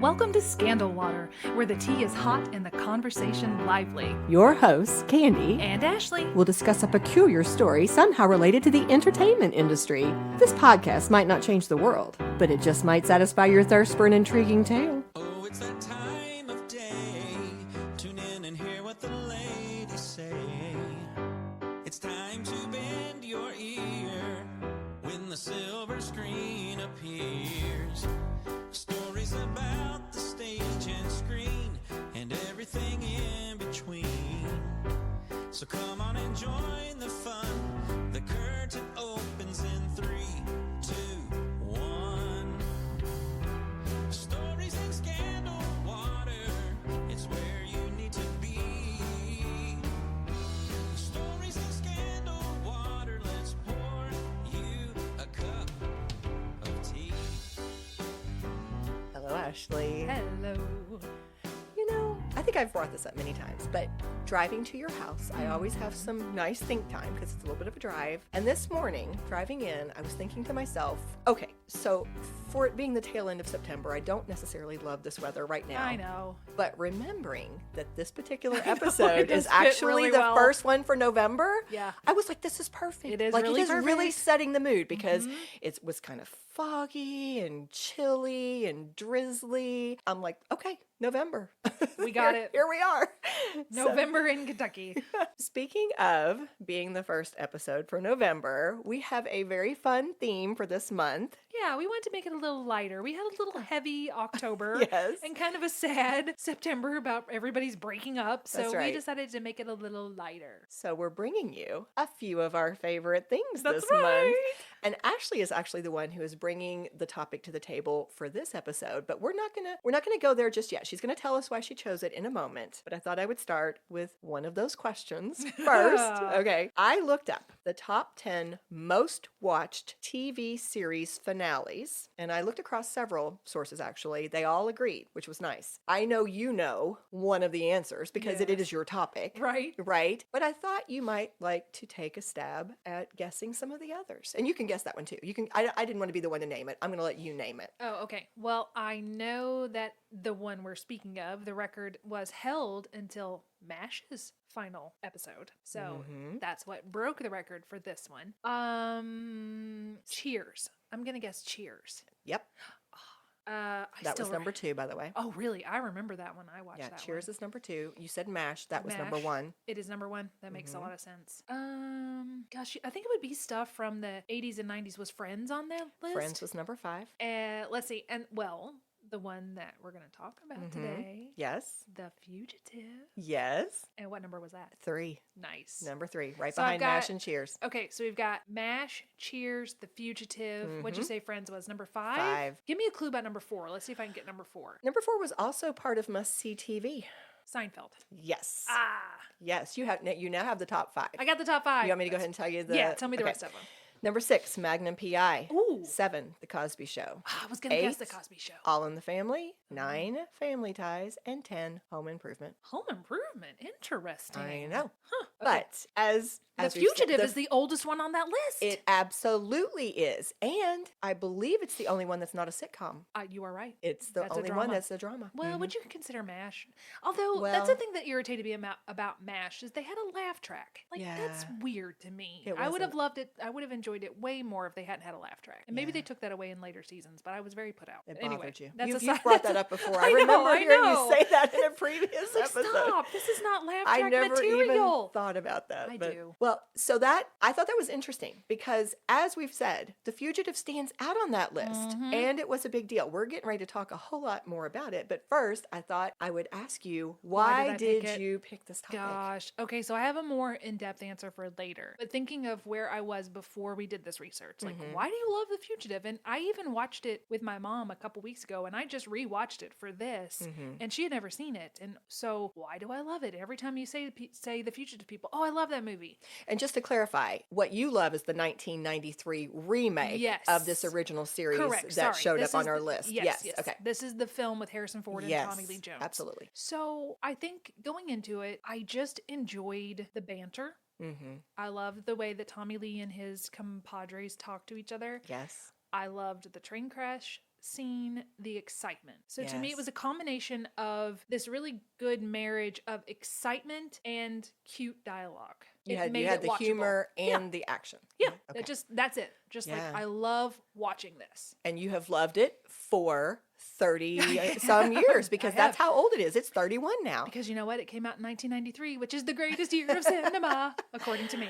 Welcome to Scandal Water, where the tea is hot and the conversation lively. Your hosts, Candy And Ashley will discuss a peculiar story somehow related to the entertainment industry. This podcast might not change the world, but it just might satisfy your thirst for an intriguing tale. Oh, it's that time of day. Tune in and hear what the ladies say. It's time to bend your ear when the silver screen appears. Stories about the stage and screen and everything in between. So come on and join the fun. The curtain opens in 3, 2, 1. Stories in Scandal Water, it's where you need to be. Stories in Scandal Water, let's pour you a cup of tea. Hello, Ashley. Hello. You know, I think I've brought this up many times, but driving to your house, I always have some nice think time because it's a little bit of a drive. And this morning, driving in, I was thinking to myself, okay, so for it being the tail end of September, I don't necessarily love this weather right now. I know. But remembering that this particular episode does is fit actually really the well. first one for November, Yeah. I was like, this is perfect. It is like, really it is really perfect. setting the mood because it was kind of foggy and chilly and drizzly. I'm like, okay, November. We got it. Here we are. November in Kentucky. Speaking of being the first episode for November, we have a very fun theme for this month. Yeah, we wanted to make it a little lighter. We had a little heavy October. Yes. And kind of a sad September about everybody's breaking up. So That's right. we decided to make it a little lighter. So we're bringing you a few of our favorite things That's this month. right. And Ashley is actually the one who is bringing the topic to the table for this episode, but we're not gonna go there just yet. She's gonna tell us why she chose it in a moment. But I thought I would start with one of those questions first. Okay. I looked up the top 10 most watched TV series finales, and I looked across several sources actually. They all agreed, which was nice. I know you know one of the answers because it Yes. is your topic. Right? Right? But I thought you might like to take a stab at guessing some of the others. And you can guess that one too. You can I didn't want to be the one to name it. I'm going to let you name it. Oh, okay. Well, I know that the one we're speaking of, the record was held until MASH's final episode. So that's what broke the record for this one. Cheers. I'm going to guess Cheers. Yep. I That still was number 2, by the way. Oh, really? I remember that one. I watched Yeah, that Cheers one. is number 2. You said MASH. That was number MASH. 1. It is number 1. That makes a lot of sense. Gosh, I think it would be stuff from the 80s and 90s. Was Friends on that list? Friends was number 5. Let's see. And, well, the one that we're going to talk about today, Yes. The Fugitive. Yes. And what number was that? 3. Nice. Number 3. Right So I've behind MASH got- and Cheers. Okay, so we've got MASH, Cheers, The Fugitive. What'd you say Friends was? Number 5? 5. Give me a clue about number 4. Let's see if I can get number 4. Number 4 was also part of Must See TV. Seinfeld. Yes. Ah, Yes, you now have the top 5. I got the top 5. You want me to go ahead and tell you the Yeah, tell me the okay. rest of them. Number 6, Magnum PI. Ooh. 7, The Cosby Show. I was going to guess The 8, Cosby Show. All in the Family. 9, Family Ties. And 10, Home Improvement. Home Improvement. Interesting. I know. Huh. But as The we've said, Fugitive is the oldest one on that list. It absolutely is. And I believe it's the only one that's not a sitcom. You are right. It's the That's a only one drama. that's a drama. Well, would you consider MASH? Although, Well- that's the thing that irritated me about MASH is they had a laugh track. Like, that's Yeah. weird to me. It I would have wasn't. loved it. I would have enjoyed it way more if they hadn't had a laugh track. And maybe Yeah. they took that away in later seasons, but I was very put out. It Anyway, bothered you. that's You've aside- brought that that's- up before. I I know, remember I hearing know. you say that in a previous Like, episode. stop. This is not laugh I track never material. even thought about that. I but- do. Well, so that I thought that was interesting because, as we've said, The Fugitive stands out on that list, Mm-hmm. and it was a big deal. We're getting ready to talk a whole lot more about it, but first, I thought I would ask you, Why why did I pick did it? you pick this topic? Gosh. Okay, so I have a more in-depth answer for later. But thinking of where I was before we did this research, like, why do you love The Fugitive? And I even watched it with my mom a couple weeks ago, and I just rewatched it for this, and she had never seen it. And so, why do I love it? Every time you say The Fugitive to people, oh, I love that movie. And just to clarify, what you love is the 1993 remake Yes. of this original series Correct. that Sorry. showed This up is on our the- list. Yes. Okay. This is the film with Harrison Ford and Yes, Tommy Lee Jones. absolutely. So I think going into it, I just enjoyed the banter. Mm-hmm. I loved the way that Tommy Lee and his compadres talked to each other. Yes. I loved the train crash seen the excitement. So to me, it Yes. was a combination of this really good marriage of excitement and cute dialogue. You It had made the it watchable. humor Yeah. and the action. Yeah, Okay. that's it. Just like, Yeah. I love watching this. And you have loved it for 30 some years because I that's have. how old it is. It's 31 now. Because you know what? It came out in 1993, which is the greatest year of cinema, according to me.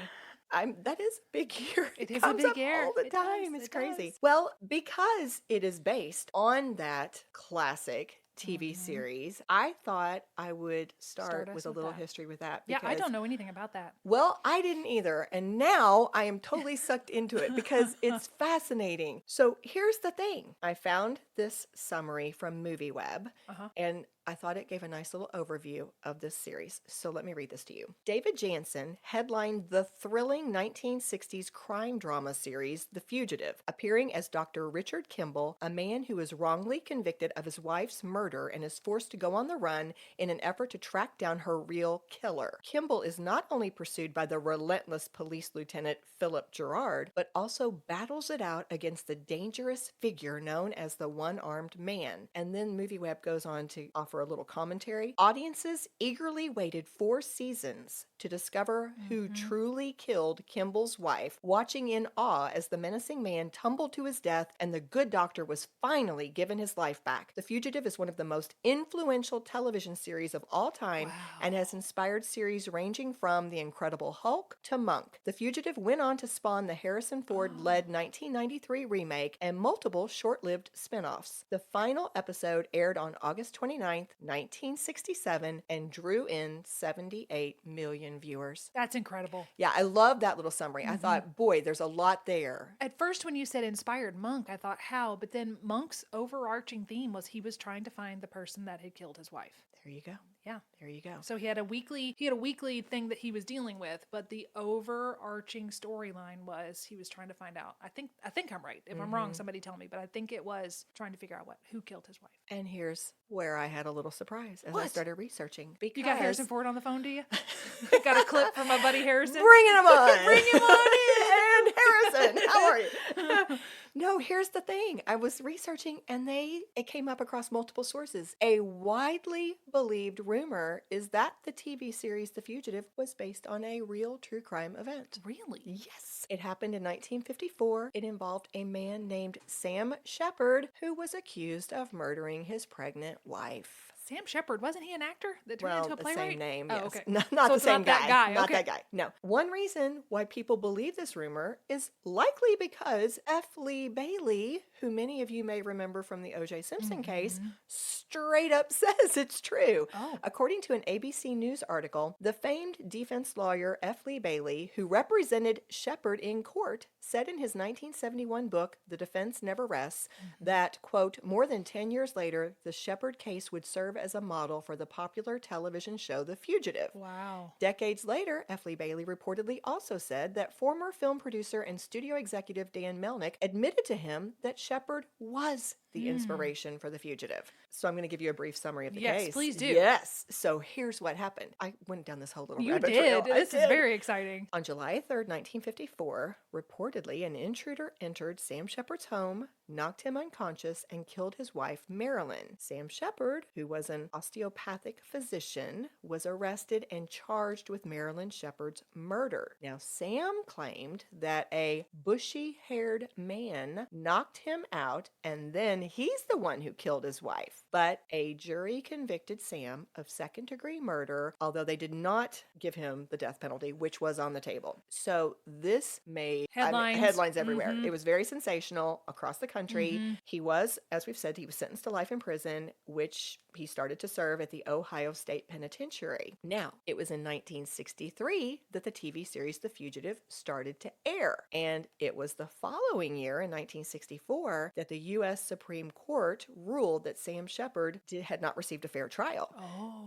That is a big year. It It is a comes big up year. all the It does, time. It's it crazy. does. Well, because it is based on that classic TV Mhm. series, I thought I would start Start us with a with little that. history with that. Yeah, I because- don't know anything about that. Well, I didn't either. And now I am totally sucked into it because it's fascinating. So here's the thing. I found this summary from MovieWeb Uh-huh. and I thought it gave a nice little overview of this series. So let me read this to you. David Jansen headlined the thrilling 1960s crime drama series, The Fugitive, appearing as Dr. Richard Kimble, a man who is wrongly convicted of his wife's murder and is forced to go on the run in an effort to track down her real killer. Kimble is not only pursued by the relentless police lieutenant Philip Gerard, but also battles it out against the dangerous figure known as the One-Armed Man. And then MovieWeb goes on to offer a little commentary. Audiences eagerly waited 4 seasons to discover who truly killed Kimble's wife, watching in awe as the menacing man tumbled to his death and the good doctor was finally given his life back. The Fugitive is one of the most influential television series of all time and has inspired series ranging from The Incredible Hulk to Monk. The Fugitive went on to spawn the Harrison Ford-led 1993 remake and multiple short-lived spin-offs. The final episode aired on August 29th, 1967 and drew in 78 million viewers. That's incredible. Yeah, I love that little summary. I thought, boy, there's a lot there. At first, when you said inspired Monk, I thought, how? But then Monk's overarching theme was he was trying to find the person that had killed his wife. There you go. Yeah. There you go. So he had a weekly thing that he was dealing with, but the overarching storyline was he was trying to find out. I think I'm right. If I'm wrong, somebody tell me, but I think it was trying to figure out who killed his wife. And here's where I had a little surprise as I What? started researching. Because You got Harrison Ford on the phone, do you? Got a clip from my buddy Harrison? Bringing him on. Bring him on in. And Harrison, how are you? No, here's the thing. I was researching and it came up across multiple sources. A widely believed rumor is that the TV series The Fugitive was based on a real true crime event. Really? Yes. It happened in 1954. It involved a man named Sam Shepard who was accused of murdering his pregnant wife. Sam Shepard, wasn't he an actor that turned into a the playwright? same name, Oh, yes. okay. Not So the it's same not that guy, Not okay. that guy. No. One reason why people believe this rumor is likely because F. Lee Bailey, who many of you may remember from the O.J. Simpson case, straight up says it's true. Oh. According to an ABC News article, the famed defense lawyer F. Lee Bailey, who represented Shepard in court, said in his 1971 book, The Defense Never Rests, that, quote, more than 10 years later, the Shepard case would serve as a model for the popular television show The Fugitive. Wow. Decades later, F. Lee Bailey reportedly also said that former film producer and studio executive Dan Melnick admitted to him that Shepard was the inspiration for The Fugitive. So I'm going to give you a brief summary of the case. Yes, please do. Yes. So here's what happened. I went down this whole little You rabbit trail. did. I This is did. very exciting. On July 3rd, 1954, reportedly an intruder entered Sam Shepard's home, knocked him unconscious, and killed his wife, Marilyn. Sam Shepard, who was an osteopathic physician, was arrested and charged with Marilyn Shepard's murder. Now, Sam claimed that a bushy-haired man knocked him out, and then he's the one who killed his wife. But a jury convicted Sam of second-degree murder, although they did not give him the death penalty, which was on the table. So this made headlines everywhere. It was very sensational across the country. He was, as we've said, he was sentenced to life in prison, which he started to serve at the Ohio State Penitentiary. Now, it was in 1963 that the TV series The Fugitive started to air. And it was the following year, in 1964, that the U.S. Supreme Court ruled that Sam Shepard had not received a fair trial,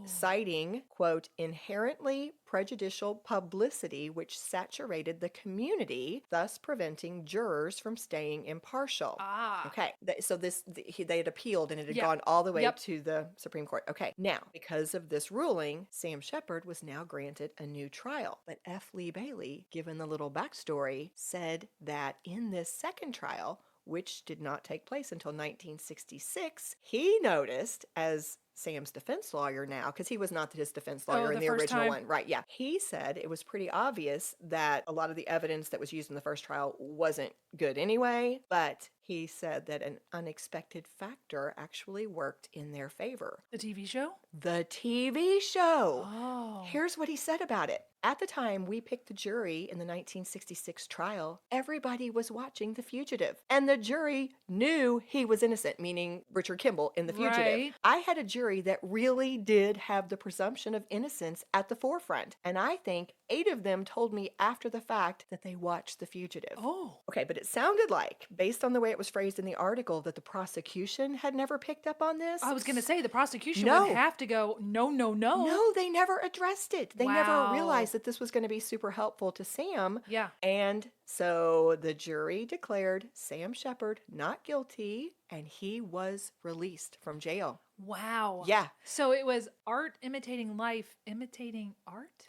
citing, quote, inherently prejudicial publicity which saturated the community, thus preventing jurors from staying impartial. Okay, so they had appealed and it had gone all the way to the Supreme Court. Okay, now, because of this ruling, Sam Shepard was now granted a new trial. But F. Lee Bailey, given the little backstory, said that in this second trial, which did not take place until 1966, he noticed, as Sam's defense lawyer now, because he was not his defense lawyer in the original one. Right, yeah. He said it was pretty obvious that a lot of the evidence that was used in the first trial wasn't good anyway, but he said that an unexpected factor actually worked in their favor. The TV show? The TV show. Oh. Here's what he said about it. At the time we picked the jury in the 1966 trial, everybody was watching The Fugitive. And the jury knew he was innocent, meaning Richard Kimble in The Fugitive. Right. I had a jury that really did have the presumption of innocence at the forefront. And I think 8 of them told me after the fact that they watched The Fugitive. Oh. Okay, but it sounded like, based on the way it was phrased in the article, that the prosecution had never picked up on this. I was going to say, the prosecution No. would have to go, no. No, they never addressed it. They never Wow. realized that this was going to be super helpful to Sam. Yeah. And so the jury declared Sam Shepard not guilty, and he was released from jail. Wow. Yeah. So it was art imitating life, imitating art?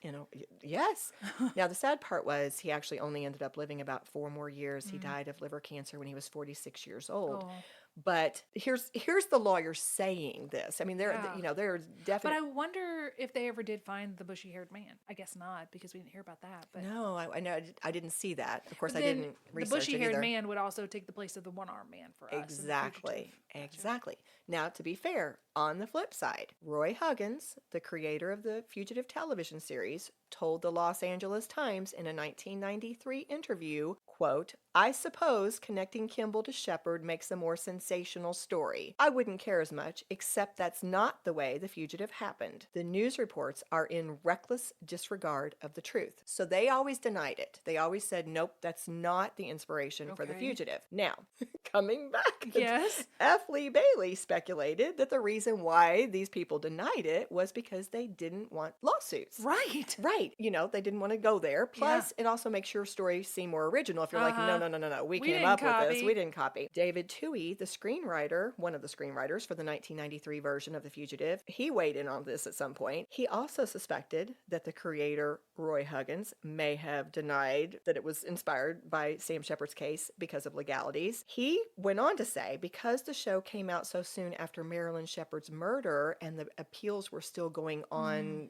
Yes. Now, the sad part was he actually only ended up living about 4 more years. He died of liver cancer when he was 46 years old. Oh. But here's the lawyer saying this. I mean, they're But definitely. I wonder if they ever did find the bushy-haired man. I guess not, because we didn't hear about that. But No, I know. I didn't see that. Of course, I then didn't the research it bushy-haired either. man would also take the place of the one-armed man for us. in The Exactly. Fugitive. Gotcha. Exactly. Now, to be fair, on the flip side, Roy Huggins, the creator of the Fugitive television series, told the Los Angeles Times in a 1993 interview, quote, "I suppose connecting Kimble to Shepard makes a more sensational story. I wouldn't care as much, except that's not the way The Fugitive happened. The news reports are in reckless disregard of the truth." So they always denied it. They always said, nope, that's not the inspiration for The Okay. Fugitive. Now, coming back, Yes. F. Lee Bailey speculated that the reason why these people denied it was because they didn't want lawsuits. Right. Right. They didn't want to go there. Plus, it also makes your story seem more original if you're like, no, we came didn't up with this. copy. We didn't copy. David Toohey, the screenwriter, one of the screenwriters for the 1993 version of The Fugitive, he weighed in on this at some point. He also suspected that the creator, Roy Huggins, may have denied that it was inspired by Sam Shepard's case because of legalities. He went on to say, because the show came out so soon after Marilyn Shepard's murder and the appeals were still going on,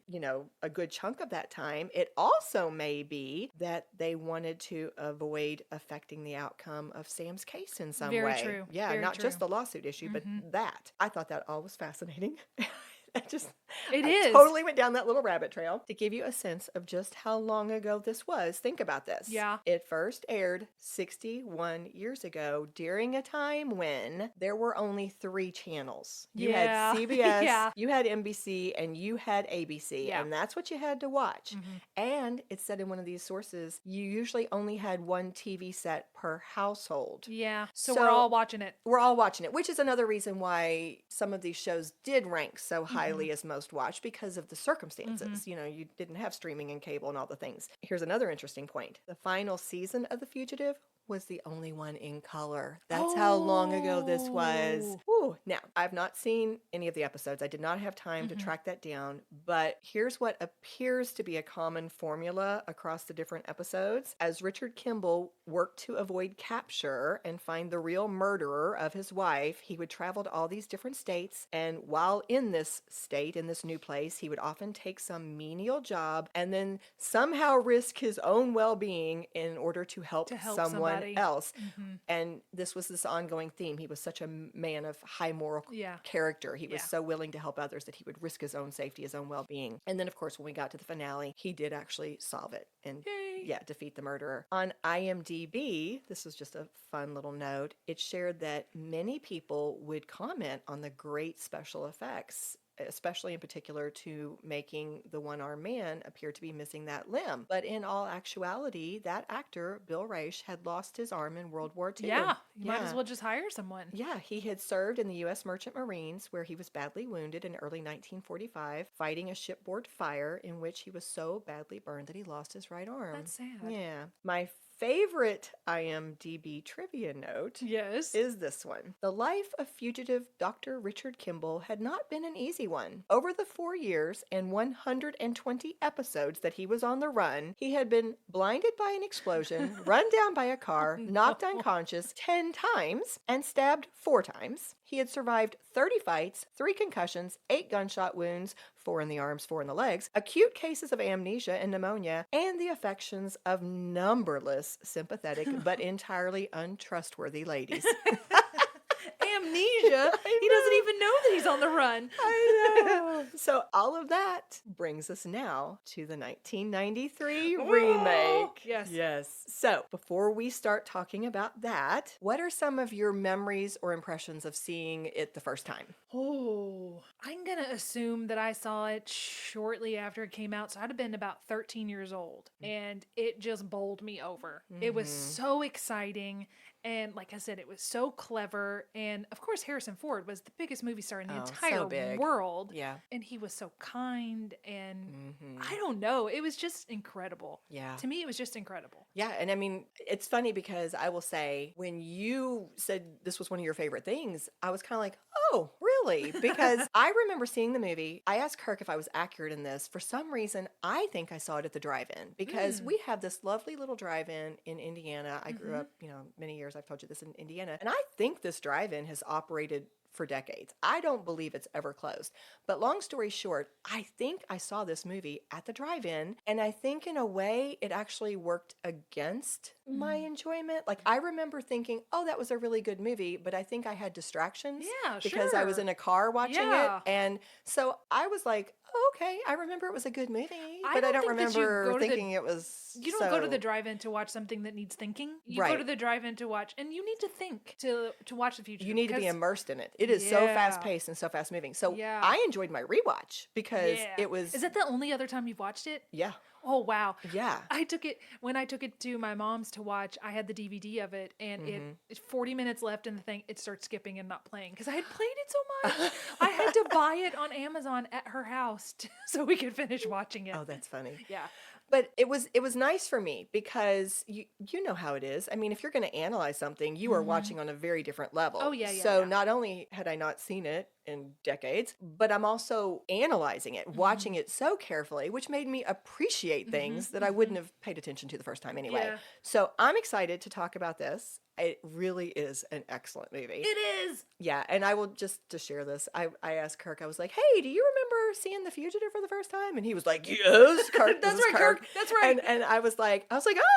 a good chunk of that time, it also may be that they wanted to avoid affecting the outcome of Sam's case in some Very way. true. Yeah, Very not just true. the lawsuit issue, but that. I thought that all was fascinating. It I is. totally went down that little rabbit trail. To give you a sense of just how long ago this was, think about this. Yeah. It first aired 61 years ago during a time when there were only 3 channels. You Yeah. had CBS, Yeah. you had NBC, and you had ABC, Yeah. and that's what you had to watch. And it said in one of these sources, you usually only had 1 TV set per household. Yeah. So So- we're all watching it. We're all watching it, which is another reason why some of these shows did rank so highly as most watched because of the circumstances. You didn't have streaming and cable and all the things. Here's another interesting point. The final season of The Fugitive was the only one in color. That's how long ago this was. Ooh. Now, I've not seen any of the episodes. I did not have time to track that down, but here's what appears to be a common formula across the different episodes. As Richard Kimble worked to avoid capture and find the real murderer of his wife, he would travel to all these different states, and while in this state, in this new place, he would often take some menial job and then somehow risk his own well-being in order to help someone else. And this was this ongoing theme. He was such a man of high moral character. He was so willing to help others that he would risk his own safety, his own well-being. And then, of course, when we got to the finale, he did actually solve it and defeat the murderer. On IMDb, this was just a fun little note, it shared that many people would comment on the great special effects, especially in particular to making the one-armed man appear to be missing that limb. But in all actuality, that actor, Bill Raich, had lost his arm in World War II. Yeah. You might as well just hire someone. Yeah, he had served in the U.S. Merchant Marines, where he was badly wounded in early 1945, fighting a shipboard fire in which he was so badly burned that he lost his right arm. That's sad. Yeah. My favorite IMDb trivia note Yes. is this one. The life of fugitive Dr. Richard Kimble had not been an easy one. Over the 4 years and 120 episodes that he was on the run, he had been blinded by an explosion, run down by a car, knocked unconscious 10 times, and stabbed 4 times. He had survived 30 fights, 3 concussions, 8 gunshot wounds, 4 in the arms, 4 in the legs, acute cases of amnesia and pneumonia, and the affections of numberless sympathetic but entirely untrustworthy ladies. Amnesia. He doesn't even know that he's on the run. I know. So all of that brings us now to the 1993 remake. Yes. Yes. So before we start talking about that, what are some of your memories or impressions of seeing it the first time? Oh, I'm going to assume that I saw it shortly after it came out. So I'd have been about 13 years old, and it just bowled me over. It was so exciting. And like I said, it was so clever. And of course, Harrison Ford was the biggest movie star in the entire world. Yeah. And he was so kind. And I don't know. It was just incredible. Yeah. To me, it was just incredible. Yeah. And I mean, it's funny because I will say, when you said this was one of your favorite things, I was kind of like, oh, really? Because I remember seeing the movie. I asked Kirk if I was accurate in this. For some reason, I think I saw it at the drive-in because we have this lovely little drive-in in Indiana. I grew up, many years. I've told you this, in Indiana. And I think this drive-in has operated for decades. I don't believe it's ever closed. But long story short, I think I saw this movie at the drive-in, and I think in a way it actually worked against my enjoyment. Like, I remember thinking, oh, that was a really good movie, but I think I had distractions because I was in a car watching it. And so I was like, oh, okay, I remember it was a good movie, but I don't remember thinking it was. You don't go to the drive-in to watch something that needs thinking. You go to the drive-in to watch, and you need to think to watch the future. You need to be immersed in it. It is so fast-paced and so fast-moving. So I enjoyed my rewatch because it was. Is that the only other time you've watched it? Yeah. Oh, wow. Yeah. When I took it to my mom's to watch, I had the DVD of it, and it's 40 minutes left in the thing. It starts skipping and not playing because I had played it so much. I had to buy it on Amazon at her house so we could finish watching it. Oh, that's funny. Yeah. But it was nice for me because you know how it is. I mean, if you're going to analyze something, you are watching on a very different level. Oh, yeah. So not only had I not seen it in decades, but I'm also analyzing it, watching it so carefully, which made me appreciate things that I wouldn't have paid attention to the first time anyway. Yeah. So I'm excited to talk about this. It really is an excellent movie. It is. Yeah, and I will just to share this. I asked Kirk. I was like, "Hey, do you remember seeing The Fugitive for the first time?" And he was like, "Yes, Kirk." That's right, Kirk. That's right. And I was like,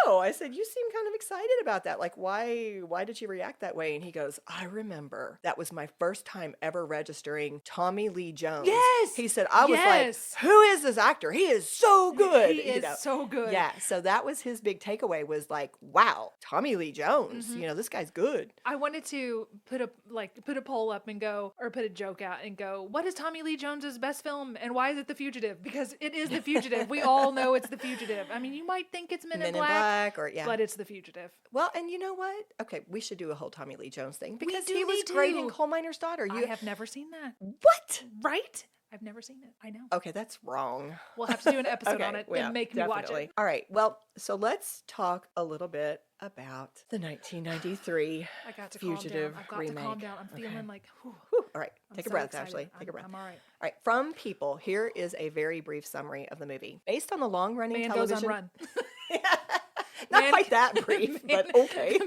"Oh," I said, "You seem kind of excited about that. Like, why did you react that way?" And he goes, "I remember that was my first time ever registering Tommy Lee Jones." Yes. He said, "I was like, who is this actor? He is so good. He is so good." Yeah. So that was his big takeaway. Was like, wow, Tommy Lee Jones. This guy's good. I wanted to put a poll up and go, or put a joke out and go, what is Tommy Lee Jones's best film and why is it The Fugitive? Because it is The Fugitive. We all know it's The Fugitive. I mean, you might think it's Men in Black, but it's The Fugitive. Well, and you know what? Okay, we should do a whole Tommy Lee Jones thing because he was great in Coal Miner's Daughter. I have never seen that. What? Right? I've never seen it. I know. Okay, that's wrong. We'll have to do an episode on it and make me watch it. All right. Well, so let's talk a little bit about the 1993 I got to Fugitive calm down. remake. To calm down. I'm feeling like, whew. All right. Take a so breath, excited. Ashley. Take a breath. I'm all right. All right. From People, here is a very brief summary of the movie. Based on the long-running television... goes on run. Not quite that brief, but okay.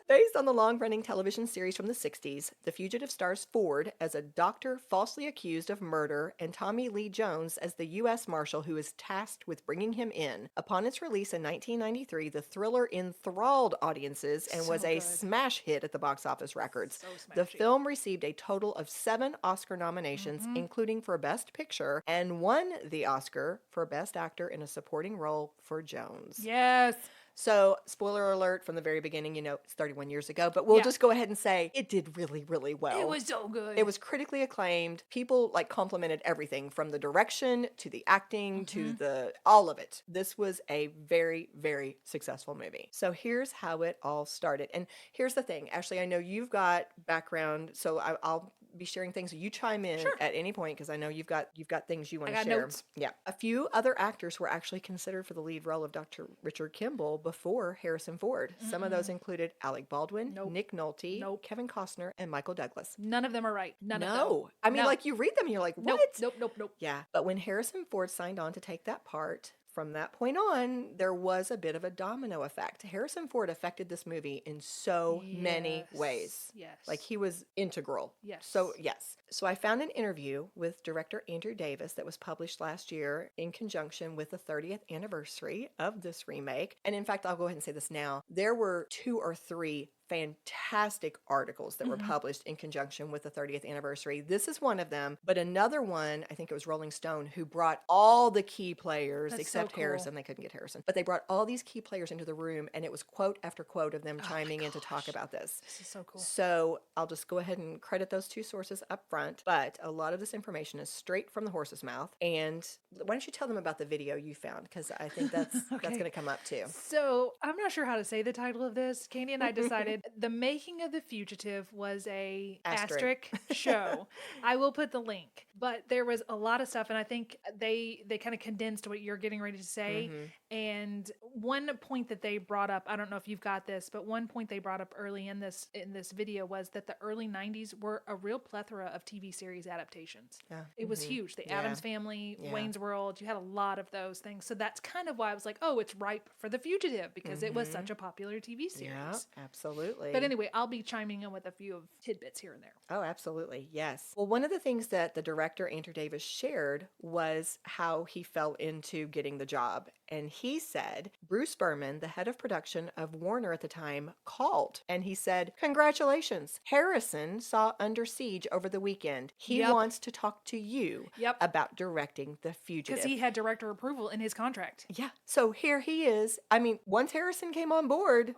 Based on the long-running television series from the 60s, The Fugitive stars Ford as a doctor falsely accused of murder and Tommy Lee Jones as the U.S. Marshal who is tasked with bringing him in. Upon its release in 1993, the thriller enthralled audiences and was a smash hit at the box office records. The film received a total of 7 Oscar nominations, including for Best Picture, and won the Oscar for Best Actor in a Supporting Role for Jones. Yes. So, spoiler alert from the very beginning, it's 31 years ago, but we'll just go ahead and say it did really, really well. It was so good. It was critically acclaimed. People complimented everything from the direction to the acting to all of it. This was a very, very successful movie. So here's how it all started. And here's the thing, Ashley, I know you've got background, so I'll be sharing things. You chime in Sure. at any point because I know you've got things you want to got share. notes. Yeah. A few other actors were actually considered for the lead role of Dr. Richard Kimble before Harrison Ford. Some of those included Alec Baldwin, Nope. Nick Nolte, Nope. Kevin Costner, and Michael Douglas. None of them are right. None of them. No. I mean, No. like, you read them and you're like, what? Nope. Yeah. But when Harrison Ford signed on to take that part, from that point on, there was a bit of a domino effect. Harrison Ford affected this movie in so many ways. Yes. Like, he was integral. Yes. So, yes. So I found an interview with director Andrew Davis that was published last year in conjunction with the 30th anniversary of this remake. And in fact, I'll go ahead and say this now. There were 2 or 3 fantastic articles that were published in conjunction with the 30th anniversary. This is one of them, but another one, I think it was Rolling Stone, who brought all the key players, That's except so cool. Harrison. They couldn't get Harrison, but they brought all these key players into the room, and it was quote after quote of them chiming in to talk about this. This is so cool. So I'll just go ahead and credit those 2 sources up front, but a lot of this information is straight from the horse's mouth. And why don't you tell them about the video you found? Because I think that's going to come up too. So I'm not sure how to say the title of this. Candy and I decided the making of The Fugitive was a asterisk show. I will put the link, but there was a lot of stuff, and I think they kind of condensed what you're getting ready to say. And one point that they brought up, I don't know if you've got this, but one point they brought up early in this video was that the early 90s were a real plethora of TV series adaptations. Yeah. It was huge. The Addams Family, Wayne's World, you had a lot of those things. So that's kind of why I was like, oh, it's ripe for The Fugitive because it was such a popular TV series. Yeah, absolutely. But anyway, I'll be chiming in with a few of tidbits here and there. Oh, absolutely. Yes. Well, one of the things that the director, Andrew Davis, shared was how he fell into getting the job. And he said, Bruce Berman, the head of production of Warner at the time, called and he said, congratulations. Harrison saw Under Siege over the weekend. He wants to talk to you about directing The Fugitive. Because he had director approval in his contract. Yeah. So here he is. I mean, once Harrison came on board,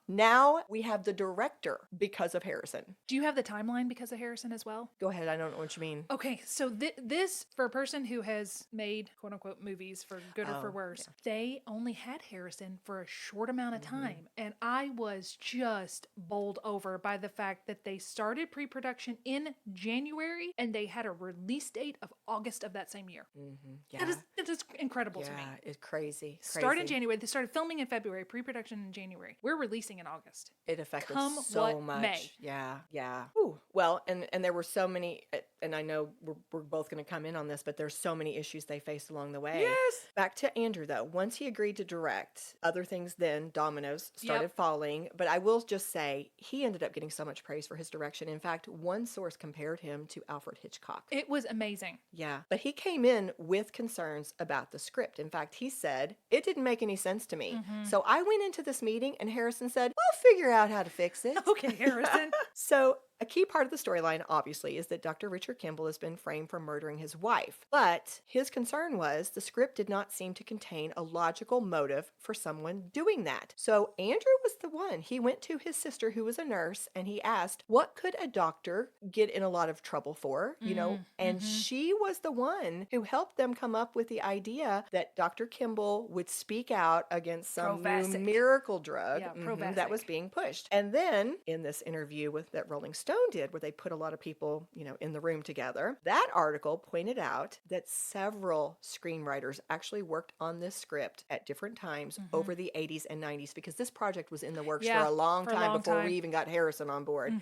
now we have the director because of Harrison. Do you have the timeline because of Harrison as well? Go ahead. I don't know what you mean. Okay. So this, for a person who has made quote unquote movies for good or for worse, they only had Harrison for a short amount of time. And I was just bowled over by the fact that they started pre-production in January and they had a release date of August of that same year. Yeah. That is incredible to me. Yeah, it's crazy. Start in January. They started filming in February, pre-production in January. We're releasing in August. It affected Come so what much. may. Yeah. Ooh. Well, and there were so many, and I know we're both going to come in on this, but there's so many issues they faced along the way. Yes. Back to Andrew, though. Once he agreed to direct, other things then, dominoes, started falling. But I will just say, he ended up getting so much praise for his direction. In fact, one source compared him to Alfred Hitchcock. It was amazing. Yeah. But he came in with concerns about the script. In fact, he said, it didn't make any sense to me. So I went into this meeting and Harrison said, we'll figure out how to fix it. Okay, Harrison. So a key part of the storyline, obviously, is that Dr. Richard Kimble has been framed for murdering his wife. But his concern was the script did not seem to contain a logical motive for someone doing that. So Andrew was the one. He went to his sister, who was a nurse, and he asked, what could a doctor get in a lot of trouble for? You know, and she was the one who helped them come up with the idea that Dr. Kimble would speak out against some new Provasic. miracle drug Provasic. that was being pushed. And then in this interview with that Rolling Stone did, where they put a lot of people, you know, in the room together, that article pointed out that several screenwriters actually worked on this script at different times over the 80s and 90s, because this project was in the works for a long time before we even got Harrison on board.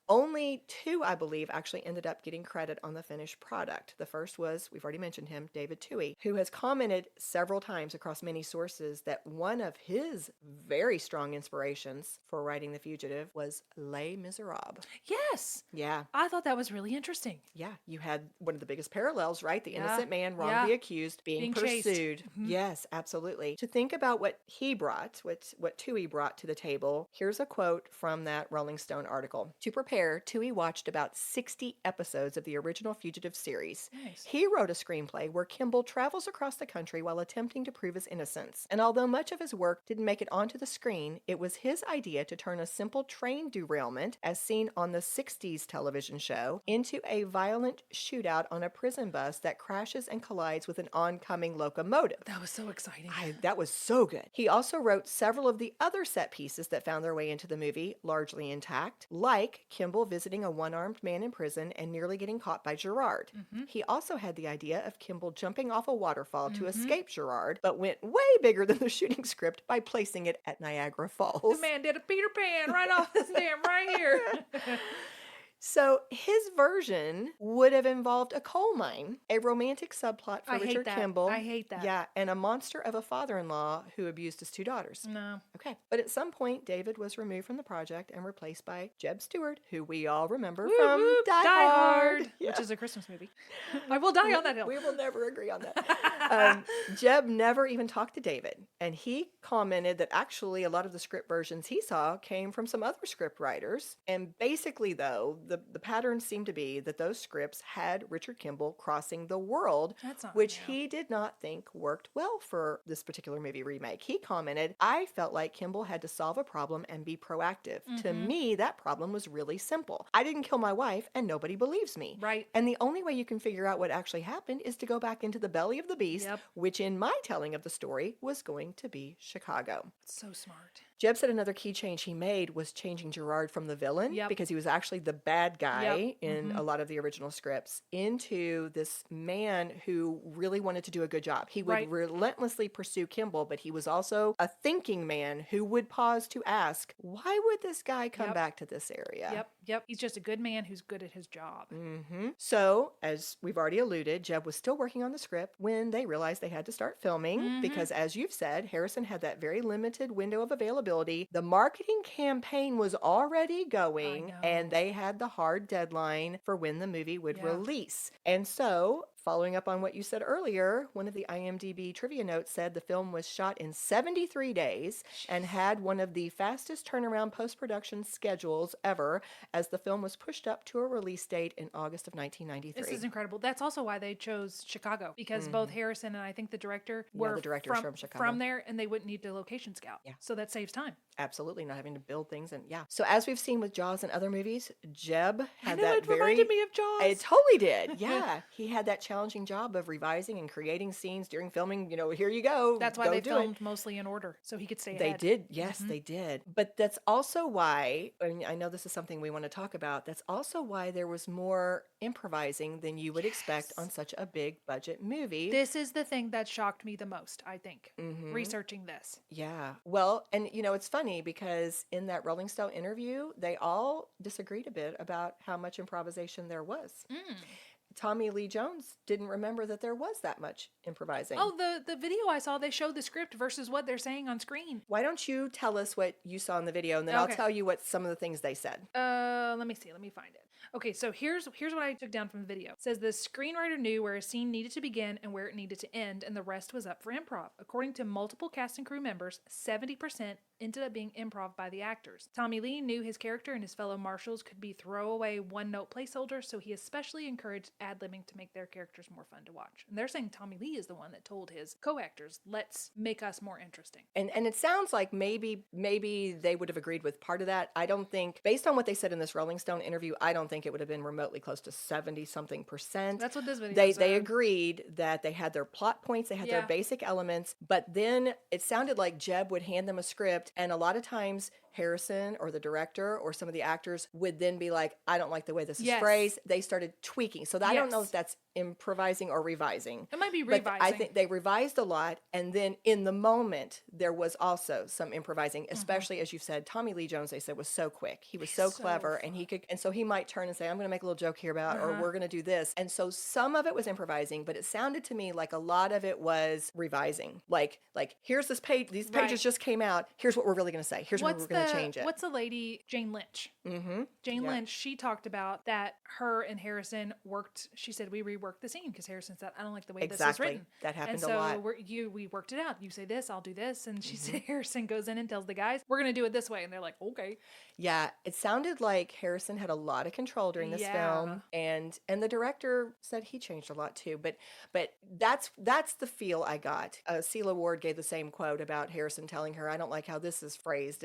Only 2, I believe, actually ended up getting credit on the finished product. The first was, we've already mentioned him, David Toohey, who has commented several times across many sources that one of his very strong inspirations for writing The Fugitive was Les Miserables. Yes. Yeah. I thought that was really interesting. Yeah. You had one of the biggest parallels, right? The innocent man, Yeah. wrongfully accused, being chased. pursued. Yes, absolutely. To think about what he brought, what Toohey brought to the table, here's a quote from that Rolling Stone article. To prepare, Toohey watched about 60 episodes of the original Fugitive series. Nice. He wrote a screenplay where Kimble travels across the country while attempting to prove his innocence. And although much of his work didn't make it onto the screen, it was his idea to turn a simple train derailment, as seen on the 60s television show, into a violent shootout on a prison bus that crashes and collides with an oncoming locomotive. That was so exciting. That was so good. He also wrote several of the other set pieces that found their way into the movie, largely intact, like Kimble visiting a one-armed man in prison and nearly getting caught by Gerard. He also had the idea of Kimble jumping off a waterfall to escape Gerard, but went way bigger than the shooting script by placing it at Niagara Falls. The man did a Peter Pan right off this dam right here. So his version would have involved a coal mine, a romantic subplot for Richard Kimble. I hate that. Yeah, and a monster of a father-in-law who abused his 2 daughters. No. Okay. But at some point, David was removed from the project and replaced by Jeb Stewart, who we all remember Woo, from woo, Die Hard. Yeah. Which is a Christmas movie. I will die on that hill. We will never agree on that. Jeb never even talked to David, and he commented that actually a lot of the script versions he saw came from some other script writers. And basically, though, the pattern seemed to be that those scripts had Richard Kimble crossing the world, which he did not think worked well for this particular movie remake. He commented, I felt like Kimble had to solve a problem and be proactive. To me, that problem was really simple. I didn't kill my wife, and nobody believes me. Right. And the only way you can figure out what actually happened is to go back into the belly of the beast, which in my telling of the story was going to be Chicago. So smart. Jeb said another key change he made was changing Gerard from the villain, because he was actually the bad guy in a lot of the original scripts, into this man who really wanted to do a good job. He would relentlessly pursue Kimble, but he was also a thinking man who would pause to ask, why would this guy come back to this area? Yep. He's just a good man who's good at his job. So, as we've already alluded, Jeb was still working on the script when they realized they had to start filming because, as you've said, Harrison had that very limited window of availability. The marketing campaign was already going, and they had the hard deadline for when the movie would release. And so, following up on what you said earlier, one of the IMDb trivia notes said the film was shot in 73 days and had one of the fastest turnaround post-production schedules ever, as the film was pushed up to a release date in August of 1993. This is incredible. That's also why they chose Chicago, because both Harrison and I think the director were the director's from Chicago. From there, and they wouldn't need to location scout. So that saves time. Absolutely, not having to build things. And so as we've seen with Jaws and other movies, Jeb had it reminded me of Jaws. It totally did. Yeah. He had that challenging job of revising and creating scenes during filming. Here you go. That's why they filmed mostly in order, so he could stay ahead. They did. Yes, they did. But that's also why, I know this is something we want to talk about, that's also why there was more improvising than you would expect on such a big budget movie. This is the thing that shocked me the most, I think, researching this. Yeah. Well, and it's funny because in that Rolling Stone interview, they all disagreed a bit about how much improvisation there was. Tommy Lee Jones didn't remember that there was that much improvising. Oh, the video I saw, they showed the script versus what they're saying on screen. Why don't you tell us what you saw in the video, and then I'll tell you what some of the things they said. Let me see. Let me find it. Okay, so here's what I took down from the video. It says the screenwriter knew where a scene needed to begin and where it needed to end, and the rest was up for improv. According to multiple cast and crew members, 70% ended up being improv by the actors. Tommy Lee knew his character and his fellow marshals could be throwaway one-note placeholders, so he especially encouraged ad-libbing to make their characters more fun to watch. And they're saying Tommy Lee is the one that told his co-actors, let's make us more interesting. And it sounds like maybe they would have agreed with part of that. I don't think, based on what they said in this Rolling Stone interview, I don't think it would have been remotely close to 70-something%. That's what this video said. They agreed that they had their plot points, they had their basic elements, but then it sounded like Jeb would hand them a script, and a lot of times Harrison or the director or some of the actors would then be like, I don't like the way this is phrased. They started tweaking. So I don't know if that's improvising or revising. It might be revising. But I think they revised a lot, and then in the moment there was also some improvising, especially as you said, Tommy Lee Jones, they said, was so quick. He was so clever, and so he might turn and say, I'm going to make a little joke here about, or we're going to do this. And so some of it was improvising, but it sounded to me like a lot of it was revising. Like here's this page, these pages just came out. Here's what we're really going to say. Here's where we're going to change it. What's the lady, Jane Lynch? Jane Lynch, she talked about that her and Harrison worked, she said, we reworked the scene because Harrison said, I don't like the way this is written. That happened a lot. And so we worked it out. You say this, I'll do this. And she said, Harrison goes in and tells the guys, we're going to do it this way. And they're like, okay. Yeah, it sounded like Harrison had a lot of control during this film, and the director said he changed a lot too. But that's the feel I got. Celia Ward gave the same quote about Harrison telling her, I don't like how this is phrased.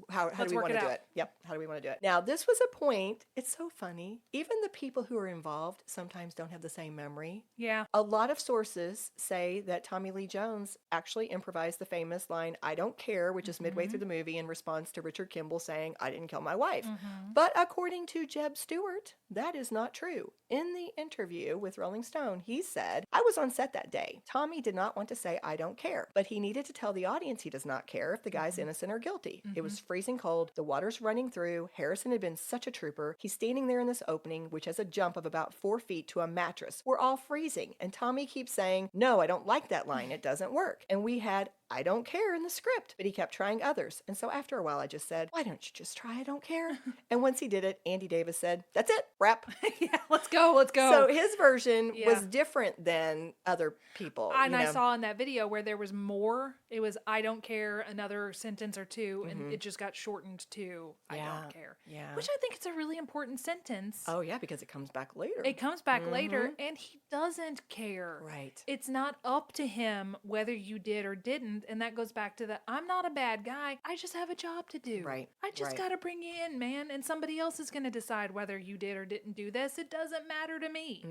how do Let's we work want to it do out. it? Yep. How do we want to do it? Now, this was a point. It's so funny. Even the people who are involved sometimes don't have the same memory. Yeah. A lot of sources say that Tommy Lee Jones actually improvised the famous line, "I don't care," which is midway through the movie in response to Richard Kimble saying, "I didn't kill my wife." But according to Jeb Stewart, that is not true. In the interview with Rolling Stone, he said, "I was on set that day. Tommy did not want to say, 'I don't care,' but he needed to tell the audience he does not care if the guy's innocent or guilty. It was freezing cold. The water's running through. Harrison had been such a trooper. He's standing there in this opening, which has a jump of about 4 feet to a mattress. We're all freezing. And Tommy keeps saying, 'No, I don't like that line. It doesn't work.' And we had 'I don't care' in the script, but he kept trying others. And so after a while, I just said, 'Why don't you just try 'I don't care'?" And once he did it, Andy Davis said, "That's it, wrap." Yeah, let's go. So his version Yeah. was different than other people. And I saw in that video where there was more. It was "I don't care," another sentence or two, and it just got shortened to "I don't care." Yeah. Which I think is a really important sentence. Oh, yeah, because it comes back later. It comes back later, and he doesn't care. Right. It's not up to him whether you did or didn't, and that goes back to the "I'm not a bad guy. I just have a job to do. Right, I just right. got to bring you in, man, and somebody else is going to decide whether you did or didn't do this. It doesn't matter to me."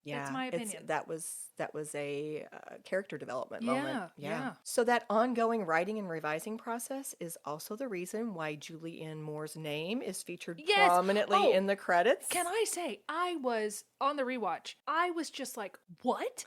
Yeah, That's my opinion. That was a character development moment. Yeah. So that ongoing writing and revising process is also the reason why Julianne Moore's name is featured Yes. prominently Oh, in the credits. Can I say, I was on the rewatch, I was just like, what?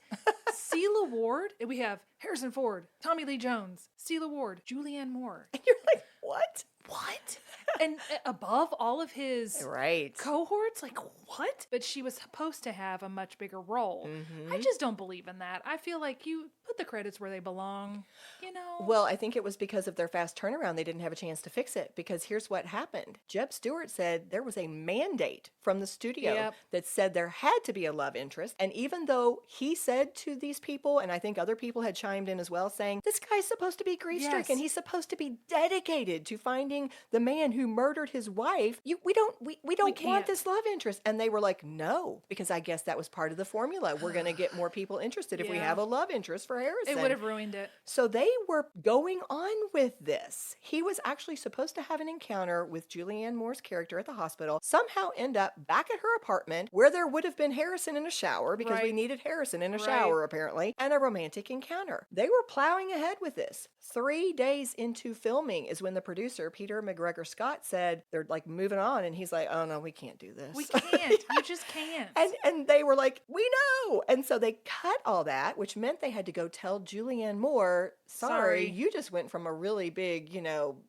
Celia Ward? We have Harrison Ford, Tommy Lee Jones, Celia Ward, Julianne Moore. You're like, what? What? And above all of his Right. cohorts, like what? But she was supposed to have a much bigger role. Mm-hmm. I just don't believe in that. I feel like you put the credits where they belong, you know? Well, I think it was because of their fast turnaround. They didn't have a chance to fix it because here's what happened. Jeb Stewart said there was a mandate from the studio Yep. that said there had to be a love interest. And even though he said to these people, and I think other people had chimed in as well, saying, this guy's supposed to be grief-stricken. Yes. He's supposed to be dedicated to finding the man who murdered his wife. We don't want can't. this love interest. And they were like, no, because I guess that was part of the formula. We're going to get more people interested if we Yeah. have a love interest for Harrison. It would have ruined it. So they were going on with this. He was actually supposed to have an encounter with Julianne Moore's character at the hospital, somehow end up back at her apartment where there would have been Harrison in a shower because we Right. needed Harrison in a Right. shower apparently, and a romantic encounter. They were plowing ahead with this. 3 days into filming is when the producer, Peter McGregor Scott, said they're like moving on, and he's like, oh no, we can't do this. We can't. You just can't. And they were like, we know. And so they cut all that, which meant they had to go tell Julianne Moore, sorry, you just went from a really big,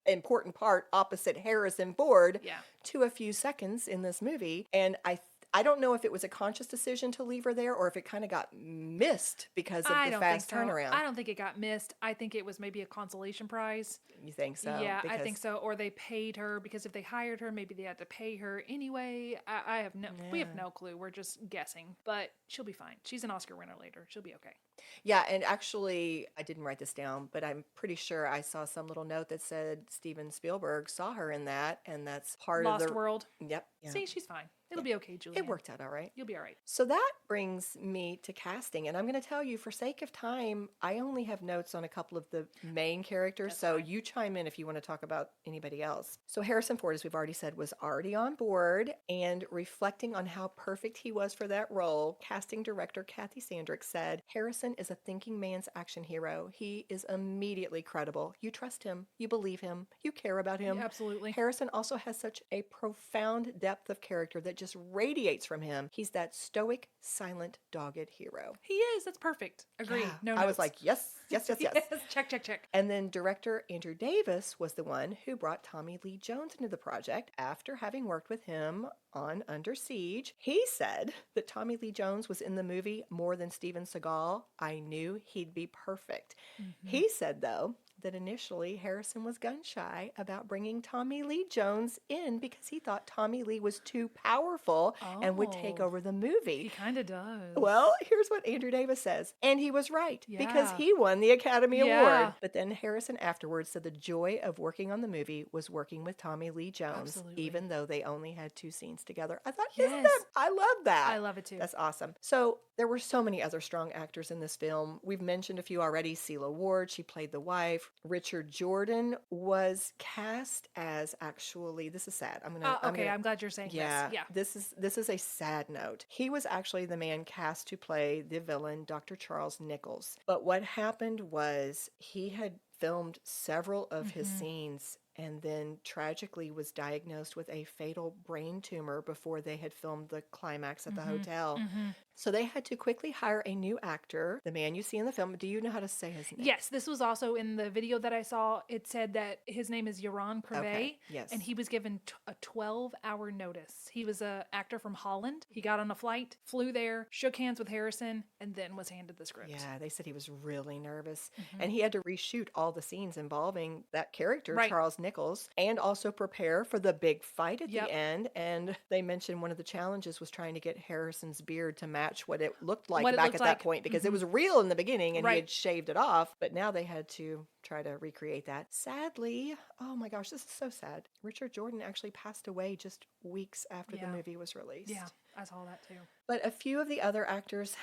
important part opposite Harrison Ford Yeah. to a few seconds in this movie. And I don't know if it was a conscious decision to leave her there or if it kind of got missed because of the fast turnaround. I don't think it got missed. I think it was maybe a consolation prize. You think so? Yeah, I Because- think so. Or they paid her because if they hired her, maybe they had to pay her anyway. I have we have no clue. We're just guessing, but she'll be fine. She's an Oscar winner later. She'll be okay. Yeah, and actually, I didn't write this down, but I'm pretty sure I saw some little note that said Steven Spielberg saw her in that, and that's part Lost of the World. Yep. Yeah. See, she's fine. It'll be okay, Julia. It worked out all right. You'll be all right. So that brings me to casting, and I'm going to tell you, for sake of time, I only have notes on a couple of the main characters, That's so fine. you chime in if you want to talk about anybody else. So Harrison Ford, as we've already said, was already on board, and reflecting on how perfect he was for that role, casting director Kathy Sandrick said, Harrison is a thinking man's action hero. He is immediately credible. You trust him. You believe him. You care about him. Yeah, absolutely. Harrison also has such a profound depth of character that just radiates from him. He's that stoic, silent, dogged hero. He is. That's perfect. Agree. Yeah. No I was notes. like, yes. Check. And then director Andrew Davis was the one who brought Tommy Lee Jones into the project after having worked with him on Under Siege. He said that Tommy Lee Jones was in the movie more than Steven Seagal. I knew he'd be perfect. He said, though, that initially Harrison was gun-shy about bringing Tommy Lee Jones in because he thought Tommy Lee was too powerful and would take Oh. over the He movie. kind of does. Well, here's what Andrew Davis says. And he was right because Yeah. he won the Academy Award. Yeah. But then Harrison afterwards said the joy of working on the movie was working with Tommy Lee Jones, Absolutely. even though they only had 2 scenes together. I thought, isn't Yes. that, I love that. I love it too. That's awesome. So there were so many other strong actors in this film. We've mentioned a few already. Celia Ward, she played the wife. Richard Jordan was cast as actually, this is sad. I'm glad you're saying yeah, this. Yeah. This is a sad note. He was actually the man cast to play the villain, Dr. Charles Nichols. But what happened was he had filmed several of his scenes and then tragically was diagnosed with a fatal brain tumor before they had filmed the climax at the hotel. So they had to quickly hire a new actor, the man you see in the film. Do you know how to say his name? Yes, this was also in the video that I saw. It said that his name is Yaron Crevet, Okay, yes. and he was given a 12-hour notice. He was an actor from Holland. He got on a flight, flew there, shook hands with Harrison, and then was handed the script. Yeah, they said he was really nervous. And he had to reshoot all the scenes involving that character, Right. Charles Nichols, and also prepare for the big fight at Yep. the end. And they mentioned one of the challenges was trying to get Harrison's beard to match what it looked like What it back looked at like. that point, because it was real in the beginning and he Right. had shaved it off. But now they had to try to recreate that. Sadly, oh my gosh, this is so sad. Richard Jordan actually passed away just weeks after the Yeah. movie was released. Yeah, I saw that too. But a few of the other actors,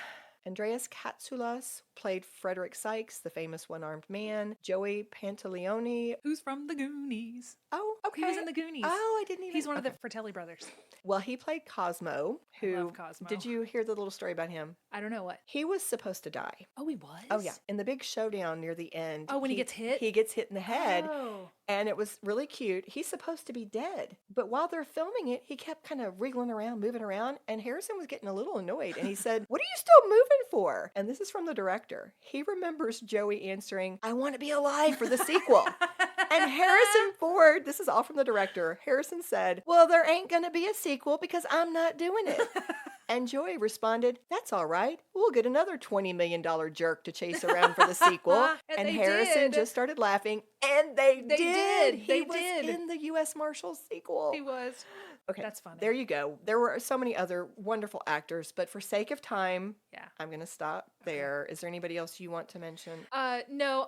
Andreas Katsoulas played Frederick Sykes, the famous one-armed man. Joey Pantaleone. Who's from the Goonies? Oh, okay. He was in the Goonies. Oh, I didn't even. He's one of the Fratelli brothers. Well, he played Cosmo. Who? love Cosmo. Did you hear the little story about him? I don't know what. He was supposed to die. Oh, he was? Oh yeah, in the big showdown near the end. Oh, when he gets hit? He gets hit in the head. Oh. And it was really cute. He's supposed to be dead. But while they're filming it, he kept kind of wriggling around, moving around. And Harrison was getting a little annoyed. And he said, "What are you still moving for?" And this is from the director. He remembers Joey answering, "I want to be alive for the sequel." And Harrison Ford, this is all from the director, Harrison said, "Well, there ain't going to be a sequel because I'm not doing it." And Joey responded, "That's all right. We'll get another $20 million jerk to chase around for the sequel." And they Harrison did. just started laughing. And they did. He They was did. in the U.S. Marshal sequel. He was. Okay. That's funny. There you go. There were so many other wonderful actors, but for sake of time, Yeah. I'm going to stop there. Is there anybody else you want to mention? No,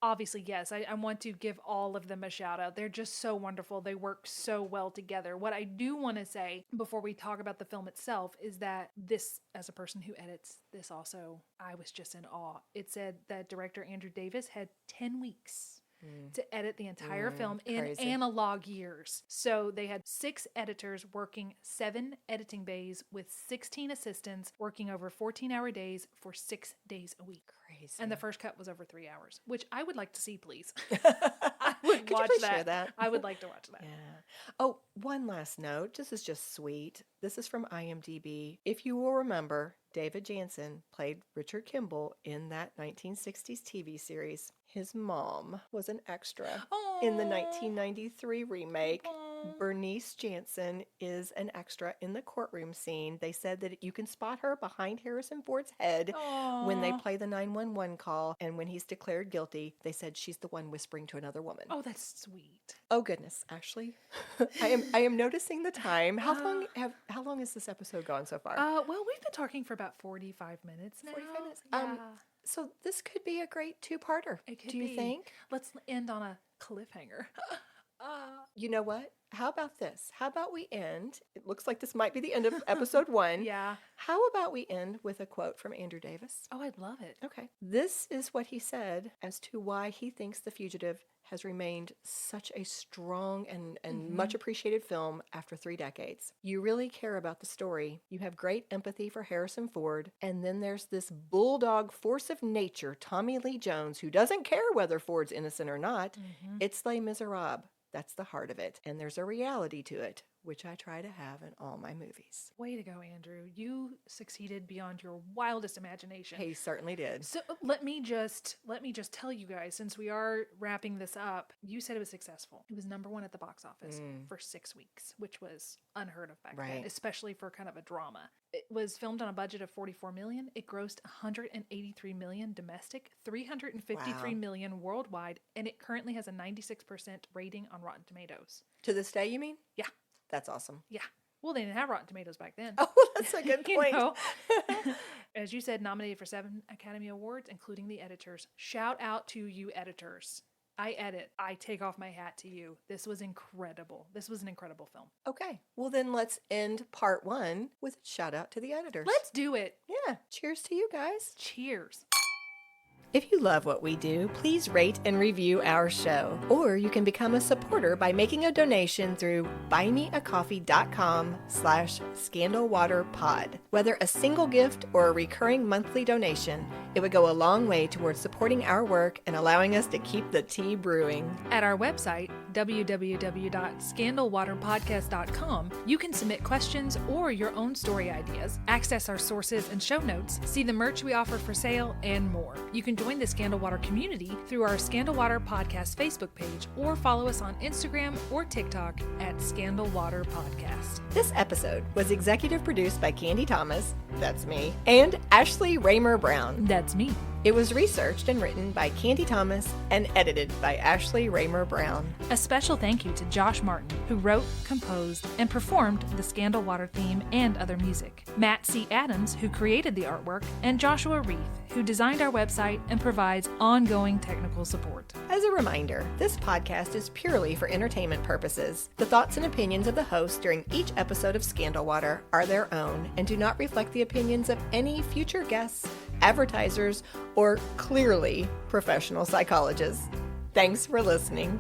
obviously, yes. I want to give all of them a shout out. They're just so wonderful. They work so well together. What I do want to say before we talk about the film itself is that this, as a person who edits this also, I was just in awe. It said that director Andrew Davis had 10 weeks to edit the entire film in crazy. analog years. So they had 6 editors working 7 editing bays with 16 assistants working over 14-hour days for 6 days a week. Crazy. And the first cut was over 3 hours, which I would like to see, please. I would Could you watch please that. share that? I would like to watch that. Yeah. Oh, one last note. This is just sweet. This is from IMDb. If you will remember, David Jansen played Richard Kimble in that 1960s TV series. His mom was an extra in the 1993 remake. Bernice Jansen is an extra in the courtroom scene. They said that you can spot her behind Harrison Ford's head when they play the 911 call, and when he's declared guilty, they said she's the one whispering to another woman. Oh, that's sweet. Oh goodness, Ashley, I am noticing the time. How long has this episode gone so far? Well, we've been talking for about 45 minutes now. 45 minutes. Yeah. So this could be a great two-parter. It could Do you be. think? Let's end on a cliffhanger. You know what? How about this? How about we end? It looks like this might be the end of episode 1. Yeah. How about we end with a quote from Andrew Davis? Oh, I'd love it. Okay. This is what he said as to why he thinks The Fugitive has remained such a strong and much appreciated film after 3 decades. You really care about the story. You have great empathy for Harrison Ford. And then there's this bulldog force of nature, Tommy Lee Jones, who doesn't care whether Ford's innocent or not. It's Les Miserables. That's the heart of it. And there's a reality to it, which I try to have in all my movies. Way to go, Andrew. You succeeded beyond your wildest imagination. He certainly did. So let me just tell you guys, since we are wrapping this up, you said it was successful. It was #1 at the box office for 6 weeks, which was unheard of back then, Right. especially for kind of a drama. It was filmed on a budget of $44 million. It grossed $183 million domestic, $353 million worldwide, and it currently has a 96% rating on Rotten Tomatoes. To this day, you mean? Yeah. That's awesome. Yeah. Well, they didn't have Rotten Tomatoes back then. Oh, that's a good You point. know? As you said, nominated for 7 Academy Awards, including the editors. Shout out to you editors. I edit. I take off my hat to you. This was incredible. This was an incredible film. Okay. Well, then let's end part 1 with a shout out to the editors. Let's do it. Yeah. Cheers to you guys. Cheers. If you love what we do, please rate and review our show. Or you can become a supporter by making a donation through buymeacoffee.com/scandalwaterpod. Whether a single gift or a recurring monthly donation, it would go a long way towards supporting our work and allowing us to keep the tea brewing. At our website, www.scandalwaterpodcast.com, you can submit questions or your own story ideas, access our sources and show notes, see the merch we offer for sale, and more. You can join the Scandal Water community through our Scandal Water Podcast Facebook page or follow us on Instagram or TikTok at Scandal Water Podcast. This episode was executive produced by Candy Thomas, that's me, and Ashley Raymer Brown. That's me. It was researched and written by Candy Thomas and edited by Ashley Raymer Brown. A special thank you to Josh Martin, who wrote, composed, and performed the Scandal Water theme and other music, Matt C. Adams, who created the artwork, and Joshua Reith, who designed our website and provides ongoing technical support. As a reminder, this podcast is purely for entertainment purposes. The thoughts and opinions of the host during each episode of Scandal Water are their own and do not reflect the opinions of any future guests, advertisers, or clearly professional psychologists. Thanks for listening.